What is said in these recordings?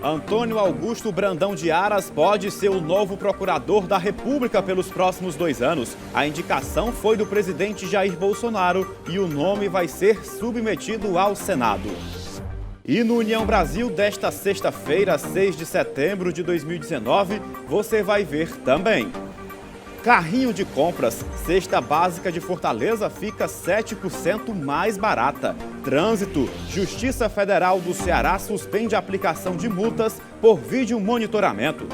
Antônio Augusto Brandão de Aras pode ser o novo procurador da República pelos próximos 2 anos. A indicação foi do presidente Jair Bolsonaro e o nome vai ser submetido ao Senado. E no União Brasil desta sexta-feira, 6 de setembro de 2019, você vai ver também. Carrinho de compras, cesta básica de Fortaleza fica 7% mais barata. Trânsito, Justiça Federal do Ceará suspende a aplicação de multas por vídeo monitoramento.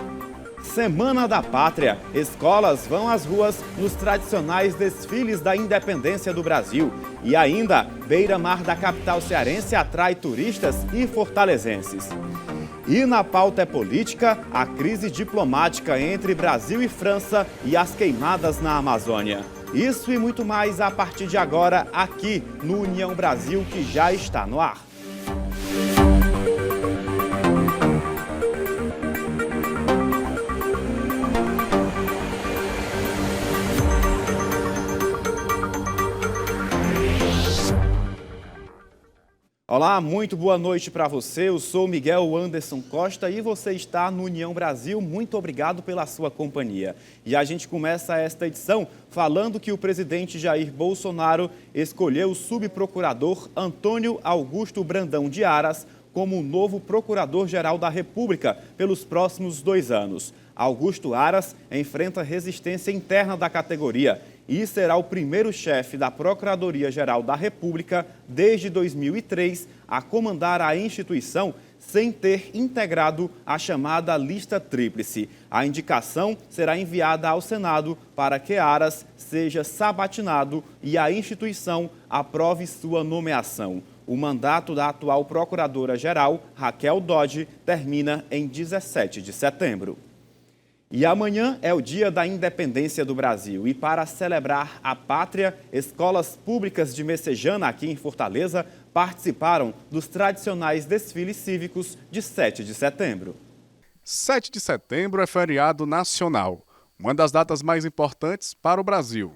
Semana da Pátria, escolas vão às ruas nos tradicionais desfiles da independência do Brasil. E ainda, beira-mar da capital cearense atrai turistas e fortalezenses. E na pauta é política, a crise diplomática entre Brasil e França e as queimadas na Amazônia. Isso e muito mais a partir de agora aqui no União Brasil, que já está no ar. Olá, muito boa noite para você. Eu sou Miguel Anderson Costa e você está no União Brasil. Muito obrigado pela sua companhia. E a gente começa esta edição falando que o presidente Jair Bolsonaro escolheu o subprocurador Antônio Augusto Brandão de Aras como o novo procurador-geral da República pelos próximos 2 anos. Augusto Aras enfrenta resistência interna da categoria e será o primeiro chefe da Procuradoria-Geral da República desde 2003 a comandar a instituição sem ter integrado a chamada lista tríplice. A indicação será enviada ao Senado para que Aras seja sabatinado e a instituição aprove sua nomeação. O mandato da atual Procuradora-Geral, Raquel Dodge, termina em 17 de setembro. E amanhã é o Dia da Independência do Brasil e para celebrar a pátria, escolas públicas de Messejana, aqui em Fortaleza, participaram dos tradicionais desfiles cívicos de 7 de setembro. 7 de setembro é feriado nacional, uma das datas mais importantes para o Brasil.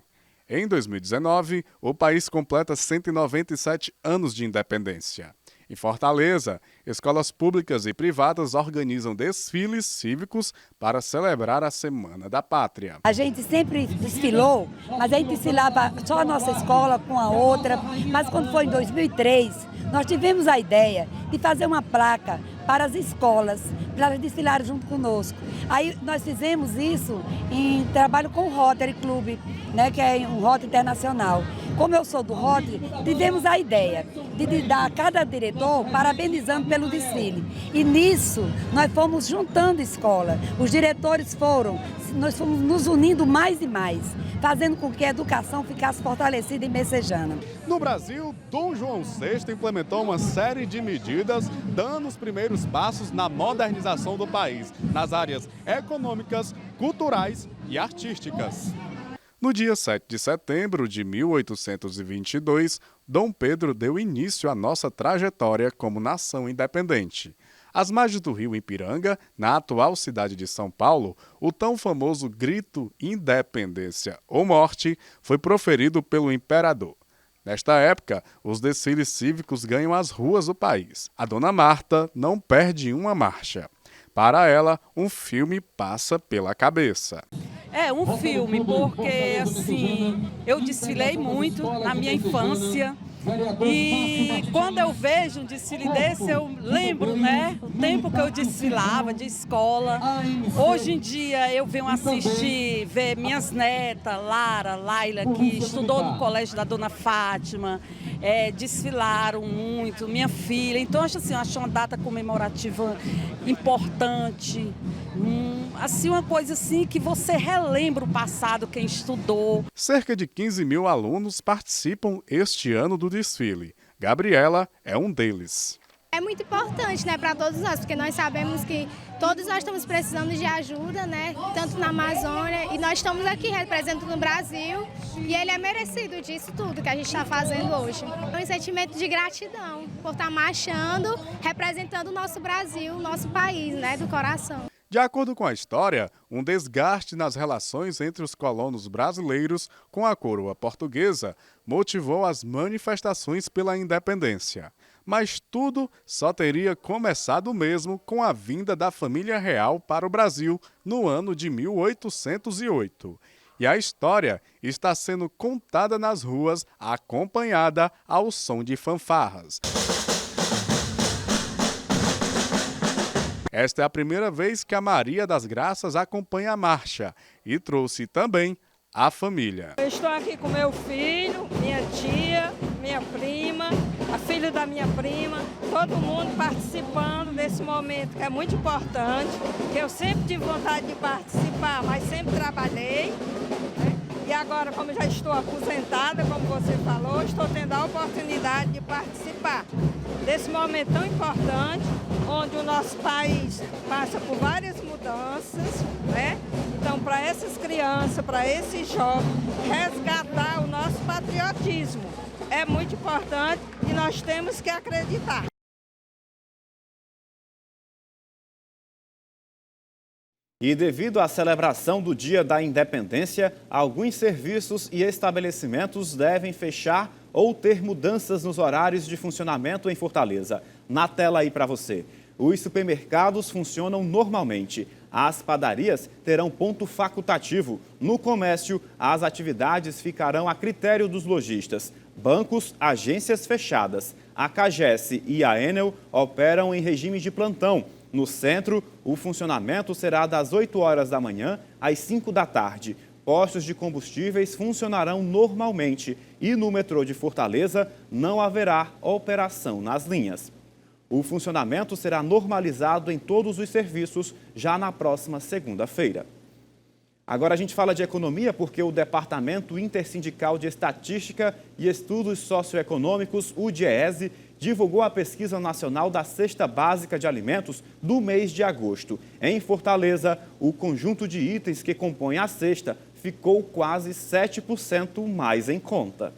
Em 2019, o país completa 197 anos de independência. Em Fortaleza, escolas públicas e privadas organizam desfiles cívicos para celebrar a Semana da Pátria. A gente sempre desfilou, mas a gente desfilava só a nossa escola com a outra. Mas quando foi em 2003, nós tivemos a ideia de fazer uma placa para as escolas, para elas desfilarem junto conosco. Aí nós fizemos isso em trabalho com o Rotary Club, né, que é um Rotary Internacional. Como eu sou do Rotary, tivemos a ideia de dar a cada diretor parabenizando pelo desfile. E nisso, nós fomos juntando escola. Os diretores nós fomos nos unindo mais e mais, fazendo com que a educação ficasse fortalecida em Messejana. No Brasil, Dom João VI implementou uma série de medidas, dando os primeiros passos na modernização do país, nas áreas econômicas, culturais e artísticas. No dia 7 de setembro de 1822, Dom Pedro deu início à nossa trajetória como nação independente. Às margens do rio Ipiranga, na atual cidade de São Paulo, o tão famoso grito Independência ou Morte foi proferido pelo imperador. Nesta época, os desfiles cívicos ganham as ruas do país. A Dona Marta não perde uma marcha. Para ela, um filme passa pela cabeça. É um filme, porque assim, eu desfilei muito na minha infância e quando eu vejo um desfile desse, eu lembro, né, o tempo que eu desfilava de escola. Hoje em dia eu venho assistir, ver minhas netas, Lara, Laila, que estudou no colégio da Dona Fátima, desfilaram muito, minha filha. Então, acho uma data comemorativa importante. Assim, uma coisa assim que você relembra o passado, quem estudou. Cerca de 15 mil alunos participam este ano do desfile. Gabriela é um deles. É muito importante, né, para todos nós, porque nós sabemos que todos nós estamos precisando de ajuda, né, tanto na Amazônia, e nós estamos aqui representando o Brasil, e ele é merecido disso tudo que a gente está fazendo hoje. É um sentimento de gratidão por estar marchando, representando o nosso Brasil, o nosso país, né, do coração. De acordo com a história, um desgaste nas relações entre os colonos brasileiros com a coroa portuguesa motivou as manifestações pela independência. Mas tudo só teria começado mesmo com a vinda da família real para o Brasil no ano de 1808. E a história está sendo contada nas ruas, acompanhada ao som de fanfarras. Esta é a primeira vez que a Maria das Graças acompanha a marcha e trouxe também a família. Eu estou aqui com meu filho, minha tia, minha prima, a filha da minha prima, todo mundo participando desse momento que é muito importante, que eu sempre tive vontade de participar, mas sempre trabalhei, né? E agora, como já estou aposentada, como você falou, estou tendo a oportunidade de participar desse momento tão importante, onde o nosso país passa por várias mudanças, né? Então, para essas crianças, para esses jovens, resgatar o nosso patriotismo é muito importante e nós temos que acreditar. E devido à celebração do Dia da Independência, alguns serviços e estabelecimentos devem fechar ou ter mudanças nos horários de funcionamento em Fortaleza. Na tela aí para você. Os supermercados funcionam normalmente. As padarias terão ponto facultativo. No comércio, as atividades ficarão a critério dos lojistas. Bancos, agências fechadas. A CAGES e a Enel operam em regime de plantão. No centro, o funcionamento será das 8 horas da manhã às 5 da tarde. Postos de combustíveis funcionarão normalmente e no metrô de Fortaleza não haverá operação nas linhas. O funcionamento será normalizado em todos os serviços já na próxima segunda-feira. Agora a gente fala de economia porque o Departamento Intersindical de Estatística e Estudos Socioeconômicos, o DIEESE, divulgou a pesquisa nacional da Cesta Básica de Alimentos do mês de agosto. Em Fortaleza, o conjunto de itens que compõe a cesta ficou quase 7% mais em conta.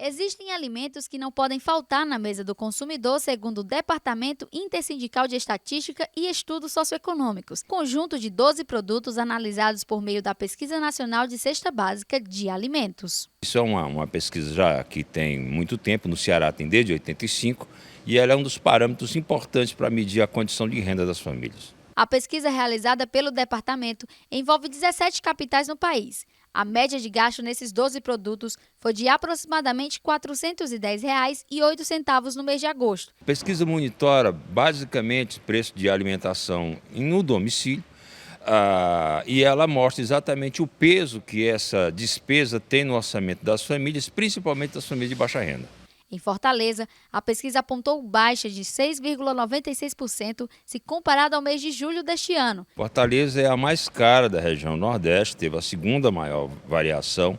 Existem alimentos que não podem faltar na mesa do consumidor, segundo o Departamento Intersindical de Estatística e Estudos Socioeconômicos, conjunto de 12 produtos analisados por meio da Pesquisa Nacional de Cesta Básica de Alimentos. Isso é uma pesquisa já que tem muito tempo, no Ceará tem desde 85, e ela é um dos parâmetros importantes para medir a condição de renda das famílias. A pesquisa realizada pelo departamento envolve 17 capitais no país. A média de gasto nesses 12 produtos foi de aproximadamente R$ 410,08 no mês de agosto. A pesquisa monitora basicamente o preço de alimentação no domicílio e ela mostra exatamente o peso que essa despesa tem no orçamento das famílias, principalmente das famílias de baixa renda. Em Fortaleza, a pesquisa apontou baixa de 6,96% se comparado ao mês de julho deste ano. Fortaleza é a mais cara da região Nordeste, teve a segunda maior variação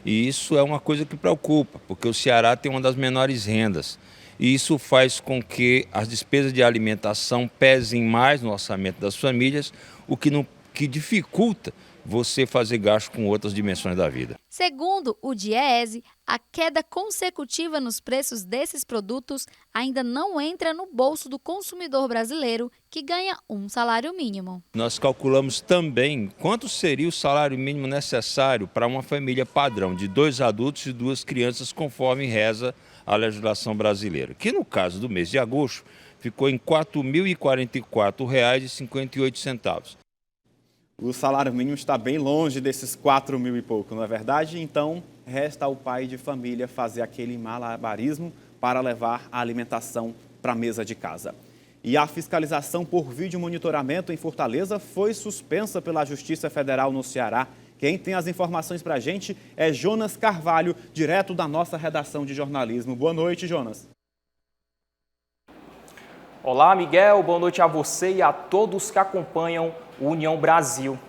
e isso é uma coisa que preocupa, porque o Ceará tem uma das menores rendas e isso faz com que as despesas de alimentação pesem mais no orçamento das famílias, o que dificulta você fazer gasto com outras dimensões da vida. Segundo o DIEESE, a queda consecutiva nos preços desses produtos ainda não entra no bolso do consumidor brasileiro, que ganha um salário mínimo. Nós calculamos também quanto seria o salário mínimo necessário para uma família padrão de 2 adultos e 2 crianças, conforme reza a legislação brasileira, que no caso do mês de agosto ficou em R$ 4.044,58. O salário mínimo está bem longe desses 4 mil e pouco, não é verdade? Então, resta ao pai de família fazer aquele malabarismo para levar a alimentação para a mesa de casa. E a fiscalização por vídeo monitoramento em Fortaleza foi suspensa pela Justiça Federal no Ceará. Quem tem as informações para a gente é Jonas Carvalho, direto da nossa redação de jornalismo. Boa noite, Jonas. Olá, Miguel. Boa noite a você e a todos que acompanham o União Brasil.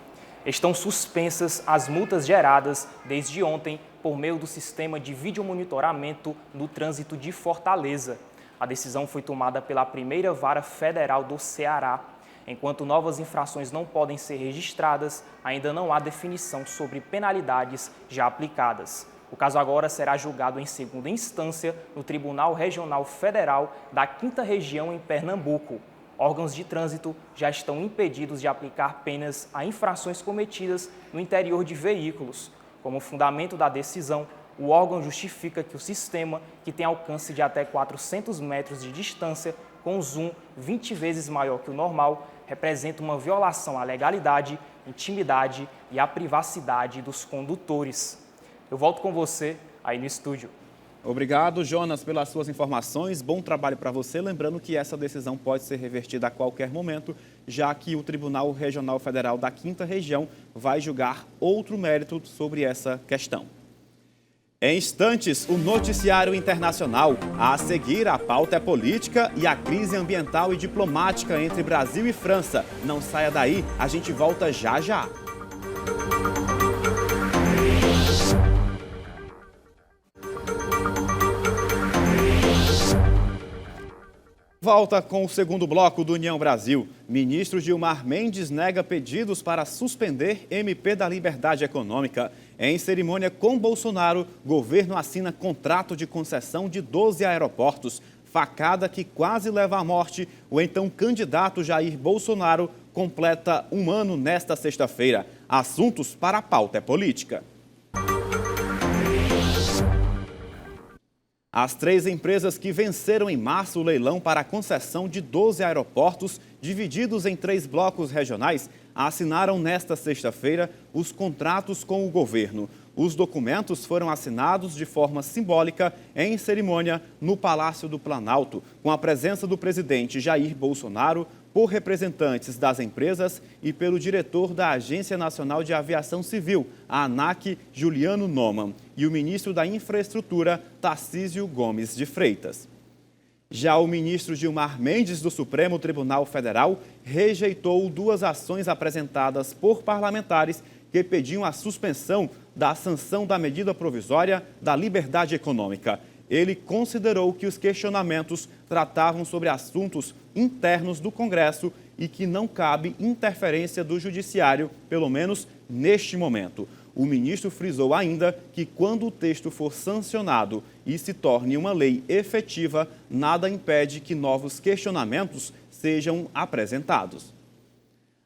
Estão suspensas as multas geradas desde ontem por meio do sistema de videomonitoramento no trânsito de Fortaleza. A decisão foi tomada pela primeira vara federal do Ceará. Enquanto novas infrações não podem ser registradas, ainda não há definição sobre penalidades já aplicadas. O caso agora será julgado em segunda instância no Tribunal Regional Federal da 5ª Região em Pernambuco. Órgãos de trânsito já estão impedidos de aplicar penas a infrações cometidas no interior de veículos. Como fundamento da decisão, O órgão justifica que o sistema, que tem alcance de até 400 metros de distância, com zoom 20 vezes maior que o normal, representa uma violação à legalidade, intimidade e à privacidade dos condutores. Eu volto com você aí no estúdio. Obrigado, Jonas, pelas suas informações. Bom trabalho para você. Lembrando que essa decisão pode ser revertida a qualquer momento, já que o Tribunal Regional Federal da 5ª Região vai julgar outro mérito sobre essa questão. Em instantes, o noticiário internacional. A seguir, a pauta é política e a crise ambiental e diplomática entre Brasil e França. Não saia daí, a gente volta já já. Volta com o segundo bloco do União Brasil. Ministro Gilmar Mendes nega pedidos para suspender MP da Liberdade Econômica. Em cerimônia com Bolsonaro, governo assina contrato de concessão de 12 aeroportos. Facada que quase leva à morte, o então candidato Jair Bolsonaro completa um ano nesta sexta-feira. Assuntos para a pauta é política. As 3 empresas que venceram em março o leilão para a concessão de 12 aeroportos, divididos em 3 blocos regionais, assinaram nesta sexta-feira os contratos com o governo. Os documentos foram assinados de forma simbólica em cerimônia no Palácio do Planalto, com a presença do presidente Jair Bolsonaro, por representantes das empresas e pelo diretor da Agência Nacional de Aviação Civil, a ANAC, Juliano Noman, e o ministro da Infraestrutura, Tarcísio Gomes de Freitas. Já o ministro Gilmar Mendes, do Supremo Tribunal Federal, rejeitou 2 ações apresentadas por parlamentares que pediam a suspensão da sanção da medida provisória da liberdade econômica. Ele considerou que os questionamentos tratavam sobre assuntos internos do Congresso e que não cabe interferência do Judiciário, pelo menos neste momento. O ministro frisou ainda que quando o texto for sancionado e se torne uma lei efetiva, nada impede que novos questionamentos sejam apresentados.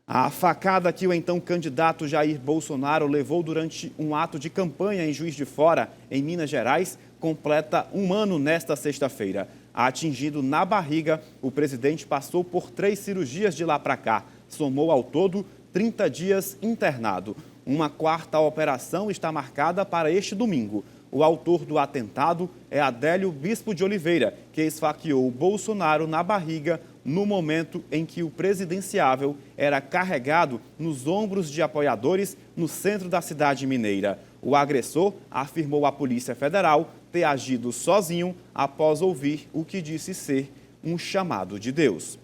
A facada que o então candidato Jair Bolsonaro levou durante um ato de campanha em Juiz de Fora, em Minas Gerais, completa um ano nesta sexta-feira. Atingido na barriga, o presidente passou por 3 cirurgias de lá para cá. Somou ao todo 30 dias internado. Uma 4ª operação está marcada para este domingo. O autor do atentado é Adélio Bispo de Oliveira, que esfaqueou Bolsonaro na barriga no momento em que o presidenciável era carregado nos ombros de apoiadores no centro da cidade mineira. O agressor afirmou à Polícia Federal ter agido sozinho após ouvir o que disse ser um chamado de Deus.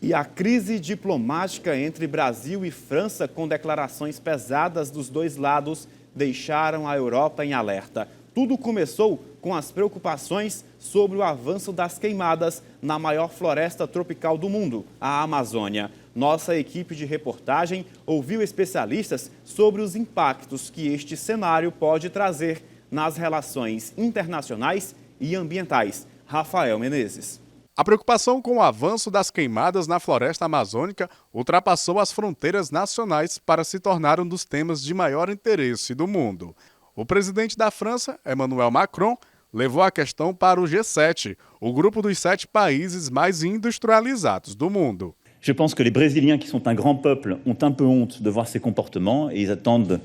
E a crise diplomática entre Brasil e França, com declarações pesadas dos 2 lados, deixaram a Europa em alerta. Tudo começou com as preocupações sobre o avanço das queimadas na maior floresta tropical do mundo, a Amazônia. Nossa equipe de reportagem ouviu especialistas sobre os impactos que este cenário pode trazer nas relações internacionais e ambientais. Rafael Menezes. A preocupação com o avanço das queimadas na floresta amazônica ultrapassou as fronteiras nacionais para se tornar um dos temas de maior interesse do mundo. O presidente da França, Emmanuel Macron, levou a questão para o G7, o grupo dos 7 países mais industrializados do mundo. Je pense que les Brésiliens, qui sont un grand peuple, ont un peu honte de voir ces comportements et ils attendent,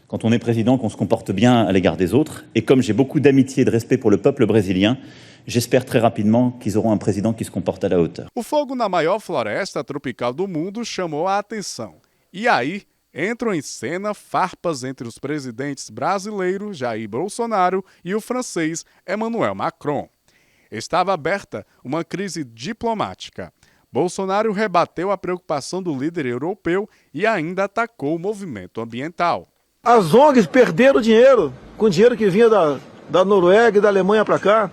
quand on est président, qu'on se comporte bien à l'égard des autres. Et comme j'ai beaucoup d'amitié et de respect pour le peuple brésilien, j'espère très rapidement qu'ils auront un président qui se comporte à la hauteur. O fogo na maior floresta tropical do mundo chamou a atenção. E aí entram em cena farpas entre os presidentes brasileiro Jair Bolsonaro e o francês Emmanuel Macron. Estava aberta uma crise diplomática. Bolsonaro rebateu a preocupação do líder europeu e ainda atacou o movimento ambiental. As ONGs perderam dinheiro, com dinheiro que vinha da Noruega e da Alemanha para cá.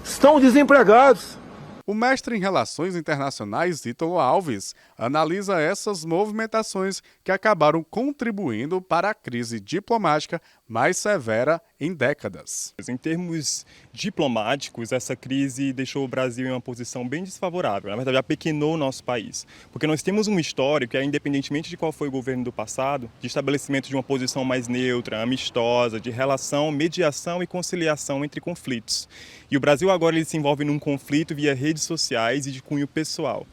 Estão desempregados. O mestre em Relações Internacionais, Ítalo Alves, analisa essas movimentações que acabaram contribuindo para a crise diplomática mais severa em décadas. Em termos diplomáticos, essa crise deixou o Brasil em uma posição bem desfavorável. Na verdade, apequenou o nosso país. Porque nós temos um histórico, independentemente de qual foi o governo do passado, de estabelecimento de uma posição mais neutra, amistosa, de relação, mediação e conciliação entre conflitos. E o Brasil agora ele se envolve num conflito via redes sociais e de cunho pessoal.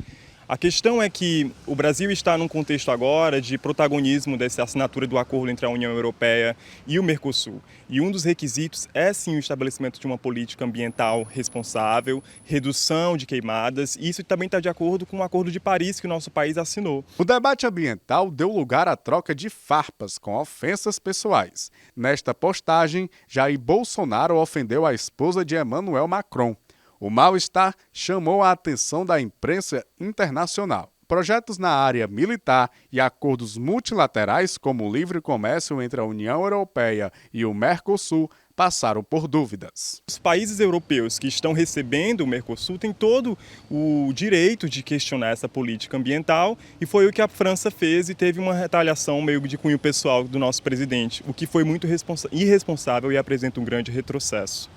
A questão é que o Brasil está num contexto agora de protagonismo dessa assinatura do acordo entre a União Europeia e o Mercosul. E um dos requisitos é sim o estabelecimento de uma política ambiental responsável, redução de queimadas, e isso também está de acordo com o Acordo de Paris que o nosso país assinou. O debate ambiental deu lugar à troca de farpas com ofensas pessoais. Nesta postagem, Jair Bolsonaro ofendeu a esposa de Emmanuel Macron. O mal-estar chamou a atenção da imprensa internacional. Projetos na área militar e acordos multilaterais, como o livre comércio entre a União Europeia e o Mercosul, passaram por dúvidas. Os países europeus que estão recebendo o Mercosul têm todo o direito de questionar essa política ambiental, e foi o que a França fez e teve uma retaliação meio de cunho pessoal do nosso presidente, o que foi muito irresponsável e apresenta um grande retrocesso.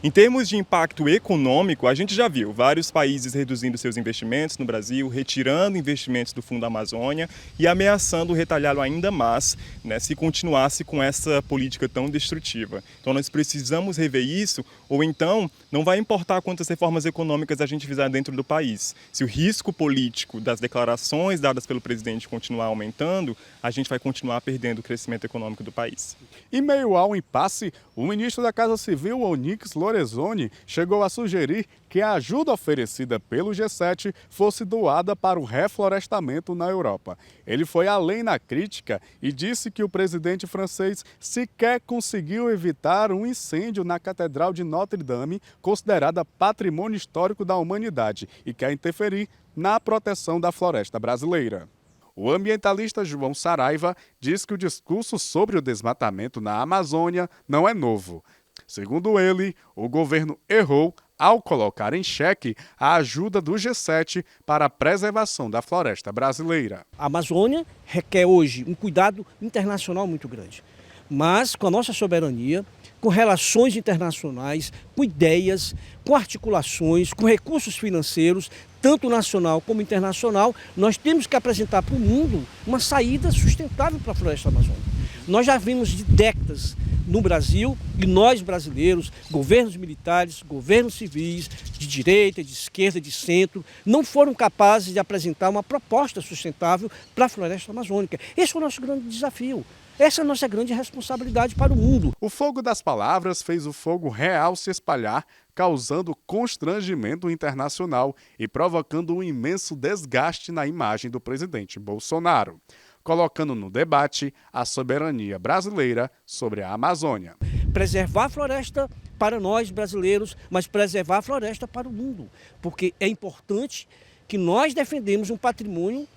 Em termos de impacto econômico, a gente já viu vários países reduzindo seus investimentos no Brasil, retirando investimentos do Fundo Amazônia e ameaçando retalhá-lo ainda mais, né, se continuasse com essa política tão destrutiva. Então nós precisamos rever isso, ou então não vai importar quantas reformas econômicas a gente fizer dentro do país. Se o risco político das declarações dadas pelo presidente continuar aumentando, a gente vai continuar perdendo o crescimento econômico do país. Em meio ao impasse, o ministro da Casa Civil, Onyx Lorenzoni, chegou a sugerir que a ajuda oferecida pelo G7 fosse doada para o reflorestamento na Europa. Ele foi além na crítica e disse que o presidente francês sequer conseguiu evitar um incêndio na Catedral de Notre-Dame, considerada patrimônio histórico da humanidade, e quer interferir na proteção da floresta brasileira. O ambientalista João Saraiva diz que o discurso sobre o desmatamento na Amazônia não é novo. Segundo ele, o governo errou ao colocar em xeque a ajuda do G7 para a preservação da floresta brasileira. A Amazônia requer hoje um cuidado internacional muito grande, mas com a nossa soberania, com relações internacionais, com ideias, com articulações, com recursos financeiros, tanto nacional como internacional, nós temos que apresentar para o mundo uma saída sustentável para a floresta amazônica. Nós já vimos de décadas no Brasil, e nós brasileiros, governos militares, governos civis, de direita, de esquerda, de centro, não foram capazes de apresentar uma proposta sustentável para a floresta amazônica. Esse é o nosso grande desafio. Essa é a nossa grande responsabilidade para o mundo. O fogo das palavras fez o fogo real se espalhar, causando constrangimento internacional e provocando um imenso desgaste na imagem do presidente Bolsonaro, colocando no debate a soberania brasileira sobre a Amazônia. Preservar a floresta para nós brasileiros, mas preservar a floresta para o mundo, porque é importante que nós defendemos um patrimônio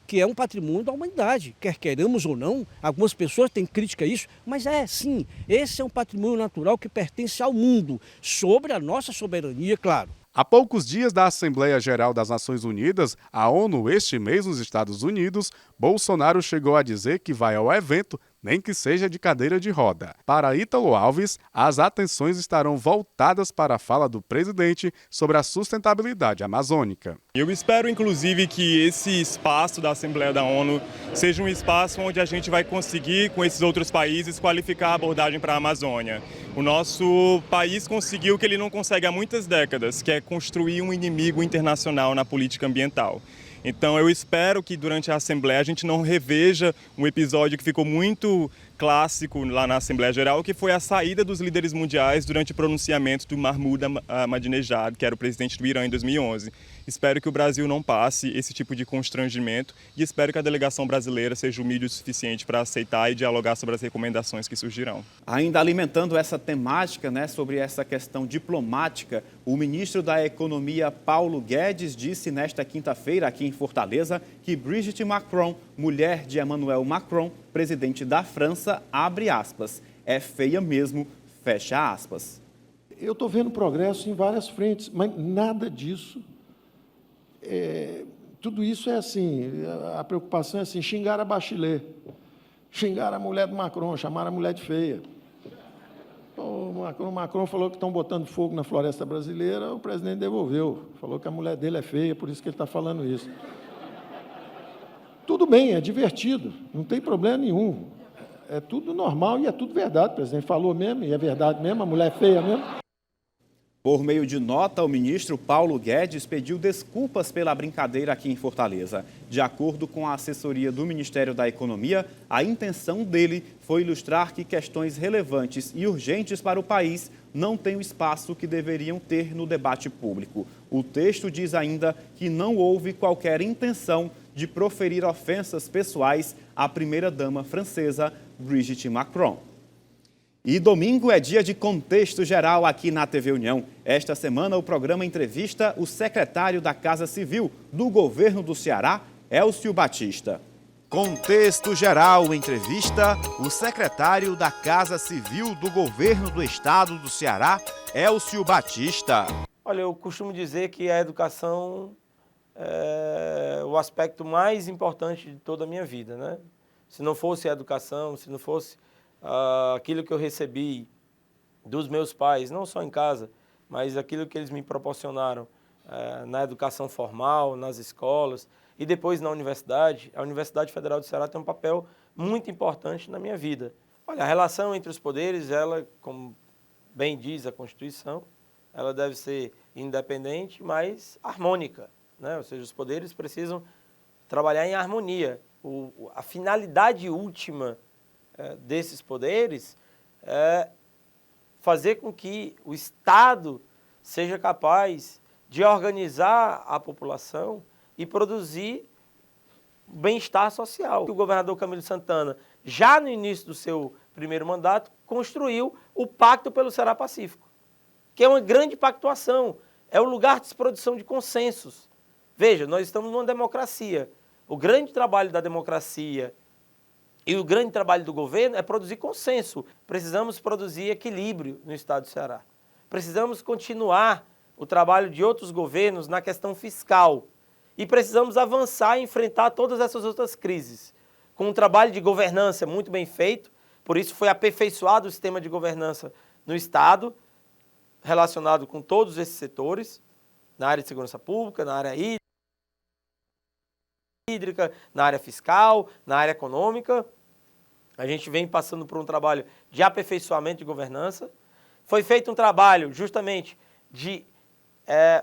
que é um patrimônio da humanidade, quer queiramos ou não. Algumas pessoas têm crítica a isso, mas sim, esse é um patrimônio natural que pertence ao mundo, sobre a nossa soberania, claro. Há poucos dias da Assembleia Geral das Nações Unidas, a ONU, este mês nos Estados Unidos, Bolsonaro chegou a dizer que vai ao evento, nem que seja de cadeira de roda. Para Ítalo Alves, as atenções estarão voltadas para a fala do presidente sobre a sustentabilidade amazônica. Eu espero, inclusive, que esse espaço da Assembleia da ONU seja um espaço onde a gente vai conseguir, com esses outros países, qualificar a abordagem para a Amazônia. O nosso país conseguiu o que ele não consegue há muitas décadas, que é construir um inimigo internacional na política ambiental. Então eu espero que durante a Assembleia a gente não reveja um episódio que ficou muito clássico lá na Assembleia Geral, que foi a saída dos líderes mundiais durante o pronunciamento do Mahmoud Ahmadinejad, que era o presidente do Irã em 2011. Espero que o Brasil não passe esse tipo de constrangimento e espero que a delegação brasileira seja humilde o suficiente para aceitar e dialogar sobre as recomendações que surgirão. Ainda alimentando essa temática, sobre essa questão diplomática, o ministro da Economia, Paulo Guedes, disse nesta quinta-feira aqui em Fortaleza que Brigitte Macron, mulher de Emmanuel Macron, presidente da França, abre aspas, é feia mesmo, fecha aspas. Eu estou vendo progresso em várias frentes, mas nada disso, tudo isso é assim, a preocupação é assim, xingar a Bachelet, xingar a mulher do Macron, chamar a mulher de feia. O Macron falou que estão botando fogo na floresta brasileira, o presidente devolveu. Falou que a mulher dele é feia, por isso que ele está falando isso. Tudo bem, é divertido, não tem problema nenhum. É tudo normal e é tudo verdade. O presidente falou mesmo, e é verdade mesmo, a mulher é feia mesmo. Por meio de nota, o ministro Paulo Guedes pediu desculpas pela brincadeira aqui em Fortaleza. De acordo com a assessoria do Ministério da Economia, a intenção dele foi ilustrar que questões relevantes e urgentes para o país não têm o espaço que deveriam ter no debate público. O texto diz ainda que não houve qualquer intenção de proferir ofensas pessoais à primeira-dama francesa, Brigitte Macron. E domingo é dia de Contexto Geral aqui na TV União. Esta semana o programa entrevista o secretário da Casa Civil do governo do Ceará, Elcio Batista. Contexto Geral entrevista o secretário da Casa Civil do governo do estado do Ceará, Elcio Batista. Olha, eu costumo dizer que a educação é o aspecto mais importante de toda a minha vida, né? Se não fosse a educação, se não fosse aquilo que eu recebi dos meus pais, não só em casa, mas aquilo que eles me proporcionaram na educação formal, nas escolas e depois na universidade, a Universidade Federal do Ceará tem um papel muito importante na minha vida. Olha, a relação entre os poderes, ela, como bem diz a Constituição, ela deve ser independente, mas harmônica, né? Ou seja, os poderes precisam trabalhar em harmonia. A finalidade última desses poderes é fazer com que o Estado seja capaz de organizar a população e produzir bem-estar social. O governador Camilo Santana, já no início do seu primeiro mandato, construiu o Pacto pelo Ceará Pacífico, que é uma grande pactuação, é o lugar de produção de consensos. Veja, nós estamos numa democracia. O grande trabalho da democracia e o grande trabalho do governo é produzir consenso. Precisamos produzir equilíbrio no estado do Ceará. Precisamos continuar o trabalho de outros governos na questão fiscal. E precisamos avançar e enfrentar todas essas outras crises. Com um trabalho de governança muito bem feito, por isso foi aperfeiçoado o sistema de governança no estado, relacionado com todos esses setores, na área de segurança pública, na área hídrica, na área fiscal, na área econômica. A gente vem passando por um trabalho de aperfeiçoamento de governança. Foi feito um trabalho justamente de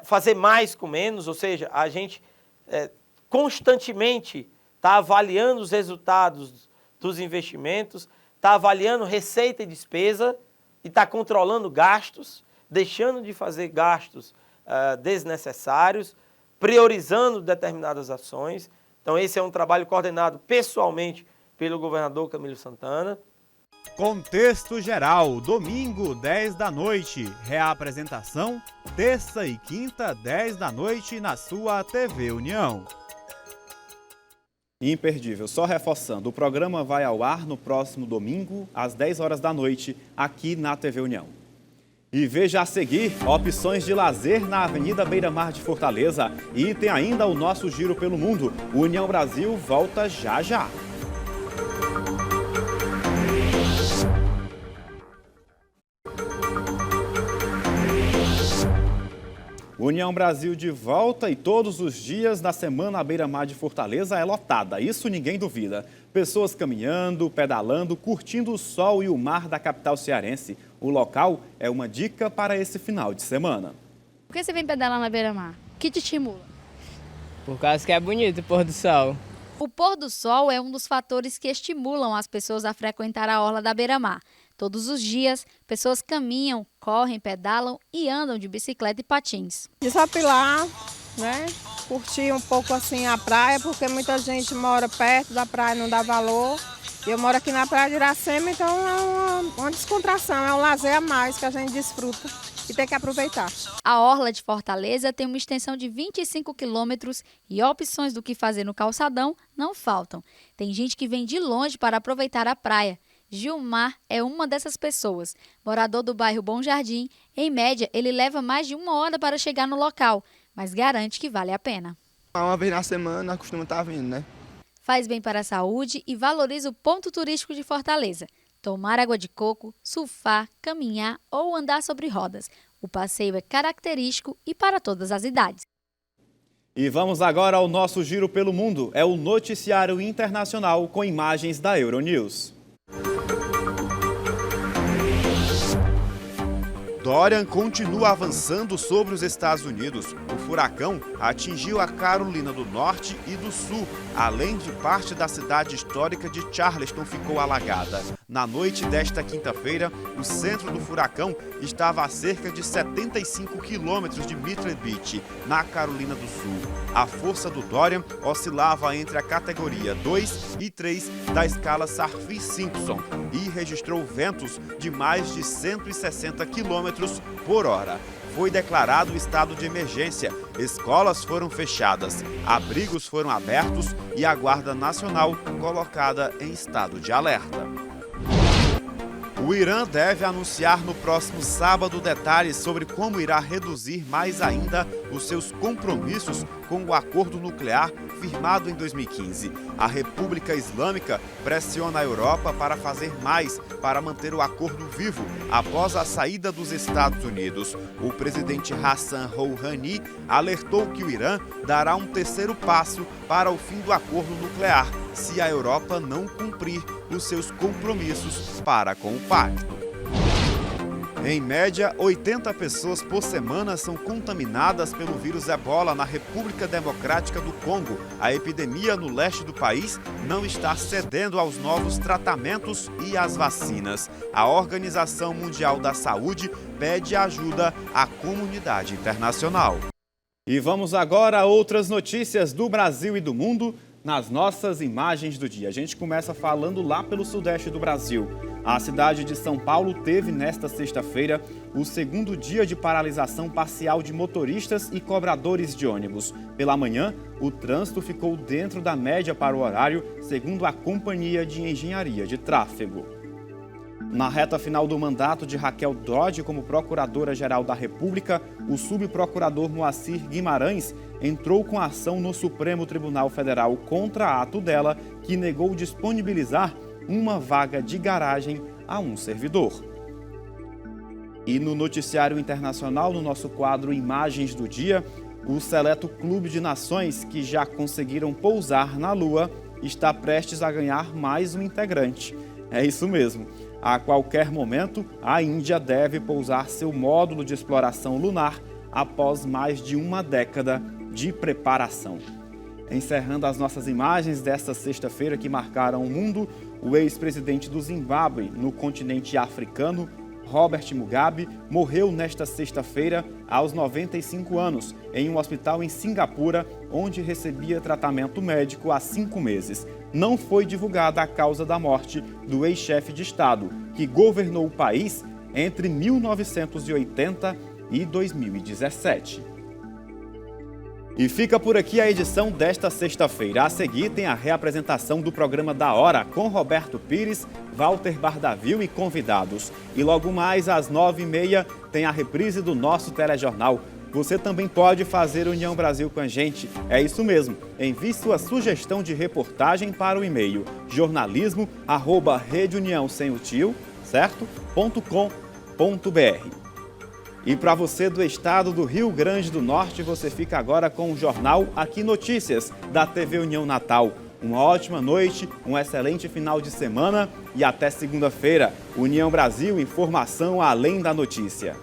fazer mais com menos, ou seja, a gente constantemente está avaliando os resultados dos investimentos, está avaliando receita e despesa e está controlando gastos, deixando de fazer gastos desnecessários, priorizando determinadas ações. Então esse é um trabalho coordenado pessoalmente pelo governador Camilo Santana. Contexto Geral, domingo, 10 da noite. Reapresentação, terça e quinta, 10 da noite, na sua TV União. Imperdível. Só reforçando, o programa vai ao ar no próximo domingo, às 10 horas da noite, aqui na TV União. E veja a seguir, opções de lazer na Avenida Beira-Mar de Fortaleza. E tem ainda o nosso Giro pelo Mundo. O União Brasil volta já já. União Brasil de volta e todos os dias da semana a Beira-Mar de Fortaleza é lotada, isso ninguém duvida. Pessoas caminhando, pedalando, curtindo o sol e o mar da capital cearense. O local é uma dica para esse final de semana. Por que você vem pedalar na Beira-Mar? O que te estimula? Por causa que é bonito o pôr do sol. O pôr do sol é um dos fatores que estimulam as pessoas a frequentar a orla da Beira-Mar. Todos os dias, pessoas caminham, correm, pedalam e andam de bicicleta e patins. Desapilar, né? Curtir um pouco assim a praia, porque muita gente mora perto da praia e não dá valor. Eu moro aqui na praia de Iracema, então é uma descontração, é um lazer a mais que a gente desfruta e tem que aproveitar. A orla de Fortaleza tem uma extensão de 25 quilômetros e opções do que fazer no calçadão não faltam. Tem gente que vem de longe para aproveitar a praia. Gilmar é uma dessas pessoas. Morador do bairro Bom Jardim, em média, ele leva mais de 1 hora para chegar no local, mas garante que vale a pena. Uma vez na semana costuma estar vindo, né? Faz bem para a saúde e valoriza o ponto turístico de Fortaleza. tomar água de coco, surfar, caminhar ou andar sobre rodas. O passeio é característico e para todas as idades. E vamos agora ao nosso giro pelo mundo. É o noticiário internacional com imagens da Euronews. Dorian continua avançando sobre os Estados Unidos. O furacão atingiu a Carolina do Norte e do Sul, além de parte da cidade histórica de Charleston ficou alagada. Na noite desta quinta-feira, o centro do furacão estava a cerca de 75 quilômetros de Myrtle Beach, na Carolina do Sul. A força do Dorian oscilava entre a categoria 2 e 3 da escala Saffir-Simpson e registrou ventos de mais de 160 quilômetros por hora. Foi declarado estado de emergência, escolas foram fechadas, abrigos foram abertos e a Guarda Nacional colocada em estado de alerta. O Irã deve anunciar no próximo sábado detalhes sobre como irá reduzir mais ainda os seus compromissos com o acordo nuclear firmado em 2015. A República Islâmica pressiona a Europa para fazer mais para manter o acordo vivo após a saída dos Estados Unidos. O presidente Hassan Rouhani alertou que o Irã dará um terceiro passo para o fim do acordo nuclear se a Europa não cumprir os seus compromissos para com o pacto. Em média, 80 pessoas por semana são contaminadas pelo vírus Ebola na República Democrática do Congo. A epidemia no leste do país não está cedendo aos novos tratamentos e às vacinas. A Organização Mundial da Saúde pede ajuda à comunidade internacional. E vamos agora a outras notícias do Brasil e do mundo nas nossas imagens do dia. A gente começa falando lá pelo sudeste do Brasil. A cidade de São Paulo teve nesta sexta-feira o segundo dia de paralisação parcial de motoristas e cobradores de ônibus. Pela manhã, o trânsito ficou dentro da média para o horário, segundo a Companhia de Engenharia de Tráfego. Na reta final do mandato de Raquel Dodge como Procuradora-Geral da República, o subprocurador Moacir Guimarães entrou com ação no Supremo Tribunal Federal contra ato dela, que negou disponibilizar uma vaga de garagem a um servidor. E no noticiário internacional, no nosso quadro Imagens do Dia, o seleto Clube de Nações que já conseguiram pousar na Lua está prestes a ganhar mais um integrante. É isso mesmo. A qualquer momento, a Índia deve pousar seu módulo de exploração lunar após mais de uma década de preparação. Encerrando as nossas imagens desta sexta-feira que marcaram o mundo, o ex-presidente do Zimbábue, no continente africano, Robert Mugabe, morreu nesta sexta-feira aos 95 anos, em um hospital em Singapura, onde recebia tratamento médico há 5 meses. Não foi divulgada a causa da morte do ex-chefe de Estado, que governou o país entre 1980 e 2017. E fica por aqui a edição desta sexta-feira. A seguir tem a reapresentação do programa Da Hora com Roberto Pires, Walter Bardavil e convidados. E logo mais às 9h30 tem a reprise do nosso telejornal. Você também pode fazer União Brasil com a gente. É isso mesmo. Envie sua sugestão de reportagem para o e-mail jornalismo@redeunião sem o tio, certo? .com.br. E para você do estado do Rio Grande do Norte, você fica agora com o Jornal Aqui Notícias, da TV União Natal. Uma ótima noite, um excelente final de semana e até segunda-feira. União Brasil, informação além da notícia.